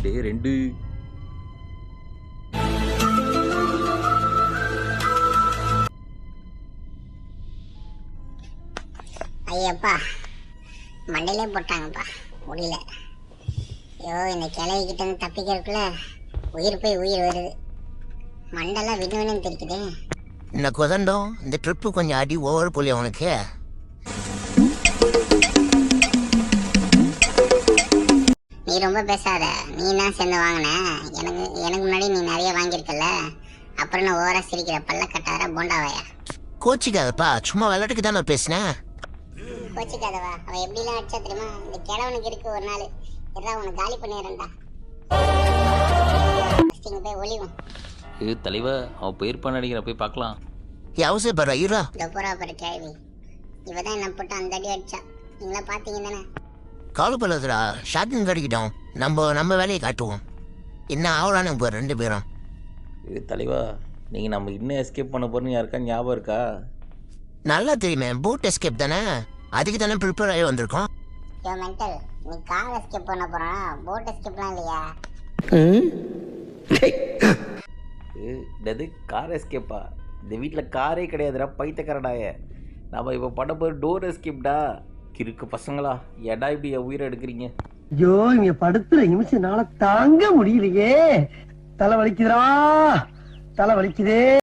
டே 2. ஐயப்பா மண்டையிலே போட்டாங்கப்பா, முடியல. ஐயோ, இந்த கிளவிக்கிட்ட இருந்து தப்பிக்கிறதுக்குள்ள உயிர் போய் உயிர் வருது. மண்டெல்லாம் விண்ணு விண்ணு தெரிக்குது. இந்த குதண்டம் இந்த ட்ரிப்பு கொஞ்சம் அடி ஓவர் போலி அவனுக்கு. நீ ரொம்ப பேசாத, நீ தான் சேர்ந்து வாங்கின. எனக்கு முன்னாடி நீ நிறைய வாங்கியிருக்கல, அப்புறம் நான் ஓவரா சிரிக்கிற பல்ல கட்டார போண்டாவையா. கோச்சிக்காதப்பா, சும்மா விளையாட்டுக்கு தானே பேசினேன். கோச்சிக்காதவா, அவன் எப்படிலாம் அடிச்சா தெரியுமா? இந்த கிழவனுக்கு இருக்கு ஒரு நாள், எல்லாம் உனக்கு காலி பண்ணிடுறேன்டா. போய் ஒளிவும். இது தலைவா, அவன் போயிருப்பான்னு நினைக்கிறேன், போய் பார்க்கலாம். அவசரப்படுற ஈரா, இந்த போறா பாரு கேள்வி. இவதான் என்ன போட்டு அந்த அடி அடிச்சா, நீங்களா பாத்தீங்க தானே? கவலைப்படாதடா, ஷாட்டிங் கிடைக்கிட்டோம், நம்ம வேலையை காட்டுவோம். என்ன ஆகலான்னு இப்போ 2 பேரும். இது தலைவா, நீங்கள் நம்ம இன்னும் எஸ்கேப் பண்ண போகிறோன்னு யாருக்கா ஞாபகம் இருக்கா? நல்லா தெரியுமே, போட் எஸ்கேப் தானே, அதுக்கு தானே ப்ரிப்பேர் ஆகி வந்திருக்கோம். யோ மென்டல், நீ கார் எஸ்கேப் பண்ண போறான், போட் எஸ்கேப்லாம் இல்லையா? இது கார் எஸ்கேப்பா? இந்த வீட்டில் காரே கிடையாதுடா பைத்தக்காரடாய. நம்ம இப்போ பண்ண போகிற டோர் எஸ்கேப்டா. கிறுக்கு பசங்களா, ஏடா இப்படி என் உயிரை எடுக்கிறீங்க? ஐயோ, இங்க படுத்துற நிமிஷம் நாள தாங்க முடியலையே. தலை வலிக்குதுடா, தலை வலிக்குதே.